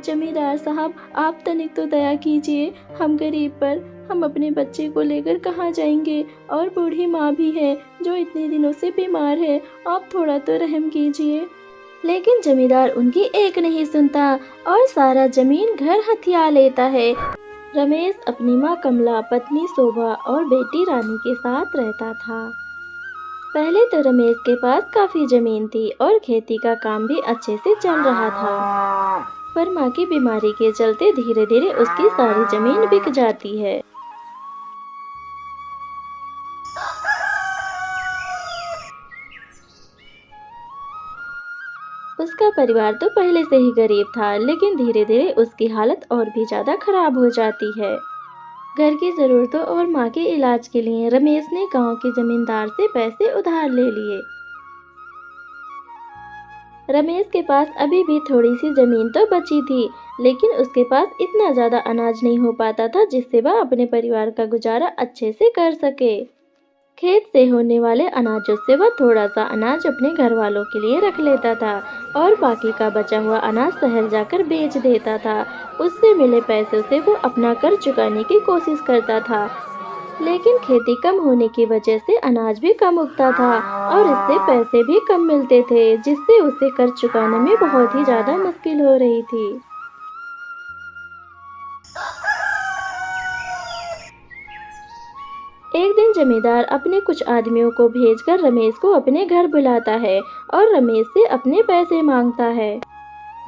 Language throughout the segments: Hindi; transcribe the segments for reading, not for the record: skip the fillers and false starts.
जमींदार साहब, आप तनिक तो दया कीजिए हम गरीब पर। हम अपने बच्चे को लेकर कहाँ जाएंगे, और बूढ़ी माँ भी है जो इतने दिनों से बीमार है। आप थोड़ा तो रहम कीजिए। लेकिन जमींदार उनकी एक नहीं सुनता और सारा जमीन घर हथिया लेता है। रमेश अपनी माँ कमला, पत्नी शोभा और बेटी रानी के साथ रहता था। पहले तो रमेश के पास काफी जमीन थी और खेती का काम भी अच्छे से चल रहा था, पर माँ की बीमारी के चलते धीरे धीरे उसकी सारी जमीन बिक जाती है। उसका परिवार तो पहले से ही गरीब था, लेकिन धीरे धीरे उसकी हालत और भी ज्यादा खराब हो जाती है। घर की जरूरतों और माँ के इलाज के लिए रमेश ने गांव के जमींदार से पैसे उधार ले लिए। रमेश के पास अभी भी थोड़ी सी जमीन तो बची थी, लेकिन उसके पास इतना ज्यादा अनाज नहीं हो पाता था जिससे वह अपने परिवार का गुजारा अच्छे से कर सके। खेत से होने वाले अनाजों से वह थोड़ा सा अनाज अपने घर वालों के लिए रख लेता था और बाकी का बचा हुआ अनाज शहर जाकर बेच देता था। उससे मिले पैसों से वो अपना कर्ज चुकाने की कोशिश करता था, लेकिन खेती कम होने की वजह से अनाज भी कम उगता था और इससे पैसे भी कम मिलते थे, जिससे उसे कर्ज चुकाने में बहुत ही ज्यादा मुश्किल हो रही थी। एक दिन जमींदार अपने कुछ आदमियों को भेजकर रमेश को अपने घर बुलाता है और रमेश से अपने पैसे मांगता है।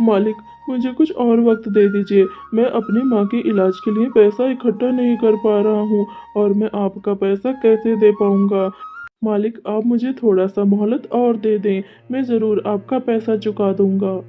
मालिक, मुझे कुछ और वक्त दे दीजिए। मैं अपनी माँ के इलाज के लिए पैसा इकट्ठा नहीं कर पा रहा हूँ और मैं आपका पैसा कैसे दे पाऊँगा। मालिक, आप मुझे थोड़ा सा मोहलत और दे दें, मैं ज़रूर आपका पैसा चुका दूँगा।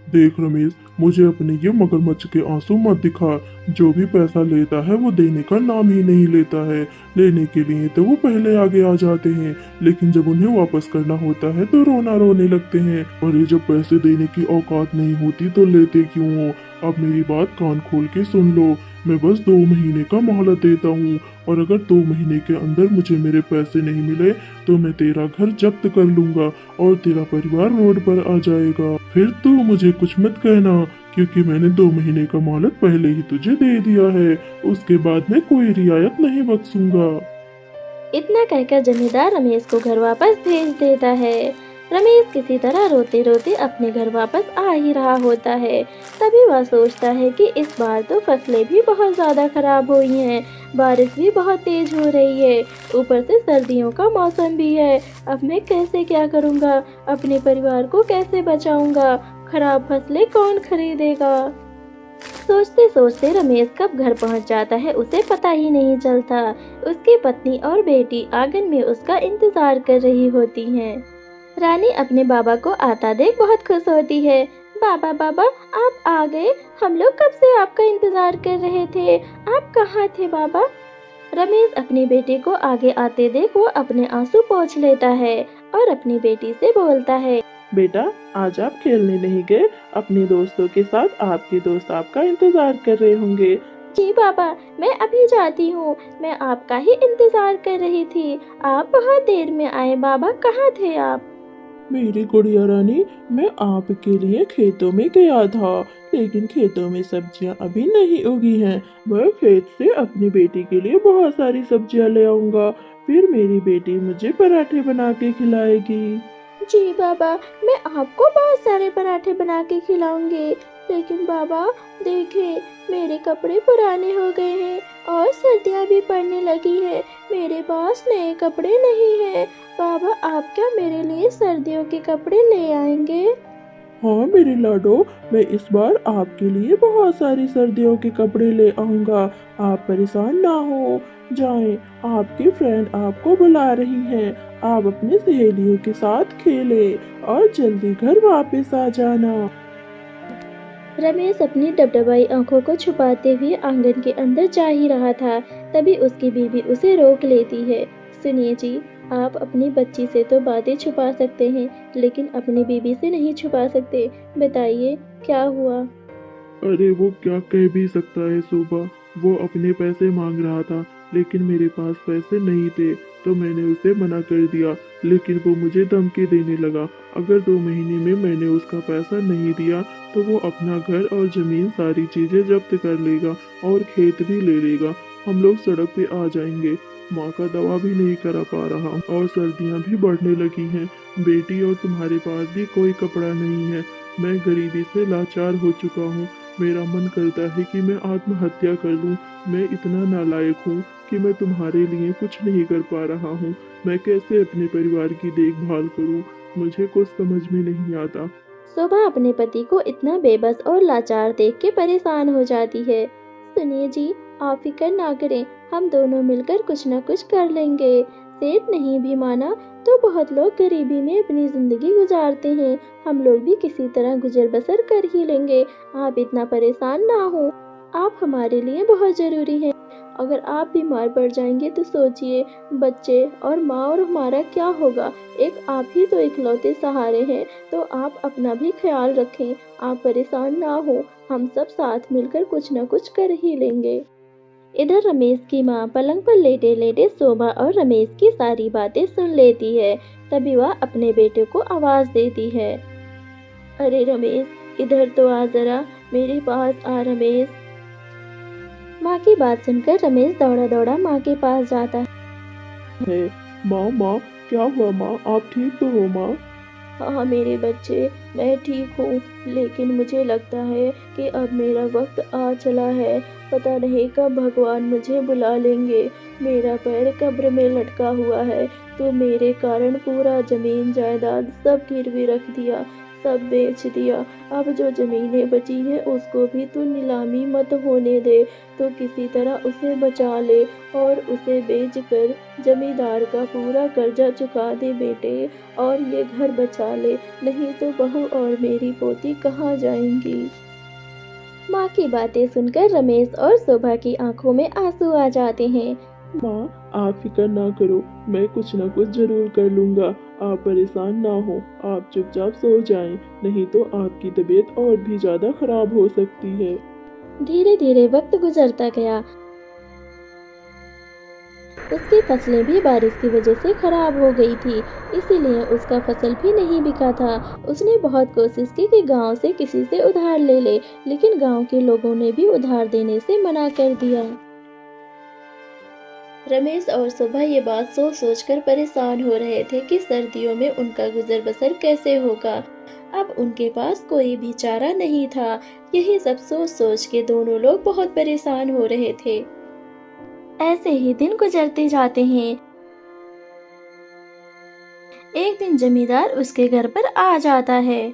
देख रमेश, मुझे अपने ये मगरमच्छ के आंसू मत दिखा। जो भी पैसा लेता है वो देने का नाम ही नहीं लेता है। लेने के लिए तो वो पहले आगे आ जाते हैं, लेकिन जब उन्हें वापस करना होता है तो रोना रोने लगते हैं। और ये जब पैसे देने की औकात नहीं होती तो लेते क्यों हो? अब मेरी बात कान खोल के सुन लो। मैं बस 2 महीने का मोहलत देता हूँ, और अगर 2 महीने के अंदर मुझे मेरे पैसे नहीं मिले तो मैं तेरा घर जब्त कर लूंगा और तेरा परिवार रोड पर आ जाएगा। फिर तू मुझे कुछ मत कहना, क्योंकि मैंने 2 महीने का मोहलत पहले ही तुझे दे दिया है। उसके बाद मैं कोई रियायत नहीं बख्शूंगा। इतना कहकर जमींदार रमेश को घर वापस भेज देता है। रमेश किसी तरह रोते रोते अपने घर वापस आ ही रहा होता है। तभी वह सोचता है कि इस बार तो फसलें भी बहुत ज़्यादा खराब हुई हैं, बारिश भी बहुत तेज हो रही है, ऊपर से सर्दियों का मौसम भी है। अब मैं कैसे क्या करूँगा, अपने परिवार को कैसे बचाऊँगा, खराब फसलें कौन खरीदेगा। सोचते सोचते रमेश कब घर पहुंच जाता है उसे पता ही नहीं चलता। उसकी पत्नी और बेटी आंगन में उसका इंतजार कर रही होती हैं। रानी अपने बाबा को आता देख बहुत खुश होती है। बाबा बाबा, आप आ गए, हम लोग कब से आपका इंतजार कर रहे थे, आप कहाँ थे बाबा। रमेश अपनी बेटी को आगे आते देख वो अपने आंसू पोंछ लेता है और अपनी बेटी से बोलता है, बेटा, आज आप खेलने नहीं गए? अपने दोस्तों के साथ आपके दोस्त आपका इंतजार कर रहे होंगे। जी बाबा, मैं अभी जाती हूँ, मैं आपका ही इंतजार कर रही थी। आप बहुत देर में आए बाबा, कहाँ थे आप। मेरी गुड़िया रानी, मैं आपके लिए खेतों में गया था, लेकिन खेतों में सब्जियां अभी नहीं उगी हैं। मैं खेत से अपनी बेटी के लिए बहुत सारी सब्जियां ले आऊंगा, फिर मेरी बेटी मुझे पराठे बना के खिलाएगी। जी बाबा, मैं आपको बहुत सारे पराठे बना के खिलाऊंगी, लेकिन बाबा देखिए, मेरे कपड़े पुराने हो गए हैं और सर्दियाँ भी पड़ने लगी हैं, मेरे पास नए कपड़े नहीं हैं। बाबा, आप क्या मेरे लिए सर्दियों के कपड़े ले आएंगे। हाँ मेरे लाडो, मैं इस बार आपके लिए बहुत सारी सर्दियों के कपड़े ले आऊंगा। आप परेशान ना हो। जाएं, आपकी फ्रेंड आपको बुला रही हैं। आप अपनी सहेलियों के साथ खेलें और जल्दी घर वापस आ जाना। रमेश अपनी डबडबाई आंखों को छुपाते हुए आंगन के अंदर जा ही रहा था, तभी उसकी बीवी उसे रोक लेती है। सुनिए जी, आप अपनी बच्ची से तो बातें छुपा सकते हैं, लेकिन अपनी बीवी से नहीं छुपा सकते। बताइए क्या हुआ। अरे वो क्या कह भी सकता है शोभा। वो अपने पैसे मांग रहा था, लेकिन मेरे पास पैसे नहीं थे तो मैंने उसे मना कर दिया। लेकिन वो मुझे धमकी देने लगा। अगर 2 महीने में मैंने उसका पैसा नहीं दिया तो वो अपना घर और ज़मीन सारी चीज़ें जब्त कर लेगा और खेत भी ले लेगा। हम लोग सड़क पे आ जाएंगे। माँ का दवा भी नहीं करा पा रहा और सर्दियाँ भी बढ़ने लगी हैं। बेटी और तुम्हारे पास भी कोई कपड़ा नहीं है। मैं गरीबी से लाचार हो चुका हूँ। मेरा मन करता है कि मैं आत्महत्या कर लूँ। मैं इतना नालायक हूँ कि मैं तुम्हारे लिए कुछ नहीं कर पा रहा हूँ। मैं कैसे अपने परिवार की देखभाल करूँ? मुझे कुछ समझ में नहीं आता। शोभा अपने पति को इतना बेबस और लाचार देख के परेशान हो जाती है। सुनिए जी, आप फिक्र ना करें, हम दोनों मिलकर कुछ न कुछ कर लेंगे। सेठ नहीं भी माना तो बहुत लोग गरीबी में अपनी जिंदगी गुजारते हैं। हम लोग भी किसी तरह गुजर बसर कर ही लेंगे। आप इतना परेशान ना हो, आप हमारे लिए बहुत जरूरी हैं। अगर आप बीमार पड़ जाएंगे तो सोचिए, बच्चे और माँ और हमारा क्या होगा। एक आप ही तो इकलौते सहारे हैं, तो आप अपना भी ख्याल रखें। आप परेशान ना हो, हम सब साथ मिलकर कुछ न कुछ कर ही लेंगे। इधर रमेश की माँ पलंग पर लेटे लेटे शोभा और रमेश की सारी बातें सुन लेती है। तभी वह अपने बेटे को आवाज देती है, अरे रमेश, इधर तो आ जरा, मेरे पास आ रमेश। माँ की बात सुनकर रमेश दौड़ा दौड़ा माँ के पास जाता है। माँ, क्या हुआ माँ? आप ठीक तो हो माँ? हाँ मेरे बच्चे, मैं ठीक हूँ, लेकिन मुझे लगता है कि अब मेरा वक्त आ चला है। पता नहीं कब भगवान मुझे बुला लेंगे। मेरा पैर कब्र में लटका हुआ है। तो मेरे कारण पूरा जमीन जायदाद सब गिरवी रख दिया, सब बेच दिया। अब जो जमीनें बची हैं उसको भी तू नीलामी मत होने दे। तो किसी तरह उसे बचा ले और उसे बेचकर जमींदार का पूरा कर्जा चुका दे बेटे, और ये घर बचा ले, नहीं तो बहू और मेरी पोती कहाँ जाएंगी। माँ की बातें सुनकर रमेश और शोभा की आंखों में आंसू आ जाते हैं। माँ, आप फिक्र ना करो, मैं कुछ ना कुछ जरूर कर लूँगा। आप परेशान ना हो, आप चुपचाप सो जाएं, नहीं तो आपकी तबीयत और भी ज़्यादा खराब हो सकती है। धीरे धीरे वक्त गुजरता गया। उसकी फसलें भी बारिश की वजह से खराब हो गई थी, इसीलिए उसका फसल भी नहीं बिका था। उसने बहुत कोशिश की कि गांव से किसी से उधार ले ले, लेकिन गांव के लोगों ने भी उधार देने से मना कर दिया। रमेश और शोभा ये बात सोच सोच कर परेशान हो रहे थे कि सर्दियों में उनका गुजर बसर कैसे होगा। अब उनके पास कोई भी चारा नहीं था। यही सब सोच सोच के दोनों लोग बहुत परेशान हो रहे थे। ऐसे ही दिन गुजरते जाते हैं। एक दिन जमींदार उसके घर पर आ जाता है।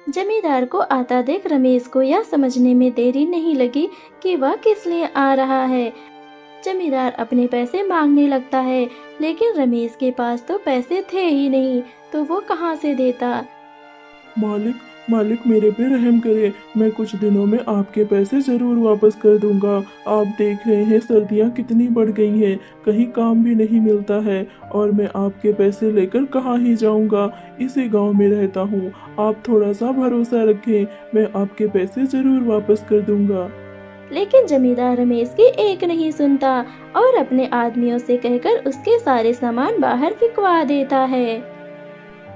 जमींदार को आता देख रमेश को यह समझने में देरी नहीं लगी कि वह किस लिए आ रहा है। जमींदार अपने पैसे मांगने लगता है, लेकिन रमेश के पास तो पैसे थे ही नहीं, तो वो कहाँ से देता। मालिक मेरे पे रहम करे, मैं कुछ दिनों में आपके पैसे जरूर वापस कर दूंगा। आप देख रहे हैं सर्दियाँ कितनी बढ़ गई हैं, कहीं काम भी नहीं मिलता है और मैं आपके पैसे लेकर कहाँ ही जाऊंगा। इसी गांव में रहता हूँ, आप थोड़ा सा भरोसा रखें, मैं आपके पैसे जरूर वापस कर दूंगा। लेकिन जमींदार रमेश की एक नहीं सुनता और अपने आदमियों से कहकर उसके सारे सामान बाहर फिकवा देता है।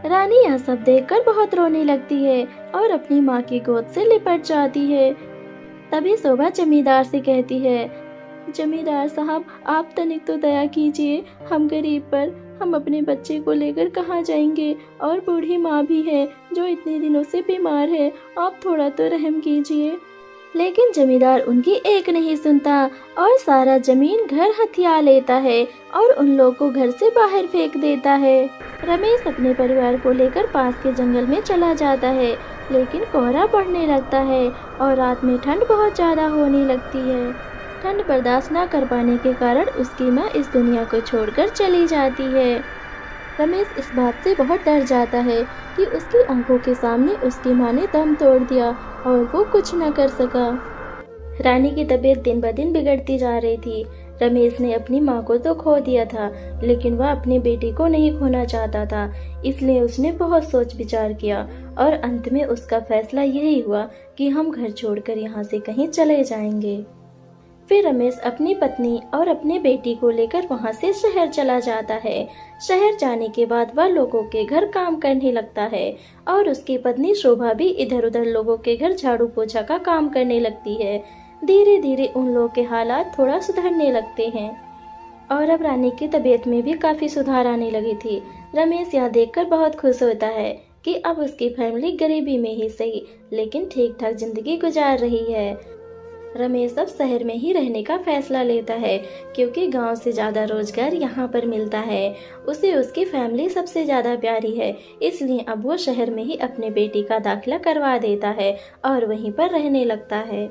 रानी यह सब देखकर बहुत रोने लगती है और अपनी माँ की गोद से लिपट जाती है। तभी शोभा जमींदार से कहती है, जमींदार साहब, आप तनिक तो दया कीजिए हम गरीब पर। हम अपने बच्चे को लेकर कहाँ जाएंगे, और बूढ़ी माँ भी है जो इतने दिनों से बीमार है। आप थोड़ा तो रहम कीजिए। लेकिन जमींदार उनकी एक नहीं सुनता और सारा जमीन घर हथिया लेता है और उन लोगों को घर से बाहर फेंक देता है। रमेश अपने परिवार को लेकर पास के जंगल में चला जाता है, लेकिन कोहरा बढ़ने लगता है और रात में ठंड बहुत ज़्यादा होने लगती है। ठंड बर्दाश्त न कर पाने के कारण उसकी माँ इस दुनिया को छोड़कर चली जाती है। रमेश इस बात से बहुत डर जाता है कि उसकी आंखों के सामने उसकी माँ ने दम तोड़ दिया और वो कुछ न कर सका। रानी की तबीयत दिन ब दिन बिगड़ती जा रही थी। रमेश ने अपनी माँ को तो खो दिया था, लेकिन वह अपने बेटे को नहीं खोना चाहता था, इसलिए उसने बहुत सोच विचार किया और अंत में उसका फैसला यही हुआ कि हम घर छोड़कर यहाँ से कहीं चले जाएंगे। फिर रमेश अपनी पत्नी और अपने बेटी को लेकर वहां से शहर चला जाता है। शहर जाने के बाद वह लोगों के घर काम करने लगता है और उसकी पत्नी शोभा भी इधर उधर लोगों के घर झाड़ू पोछा का काम करने लगती है। धीरे धीरे उन लोगों के हालात थोड़ा सुधरने लगते हैं और अब रानी की तबीयत में भी काफी सुधार आने लगी थी। रमेश यह देखकर बहुत खुश होता है कि अब उसकी फैमिली गरीबी में ही सही लेकिन ठीक ठाक जिंदगी गुजार रही है। रमेश अब शहर में ही रहने का फैसला लेता है क्योंकि गांव से ज़्यादा रोजगार यहाँ पर मिलता है। उसे उसकी फैमिली सबसे ज़्यादा प्यारी है, इसलिए अब वो शहर में ही अपने बेटी का दाखिला करवा देता है और वहीं पर रहने लगता है।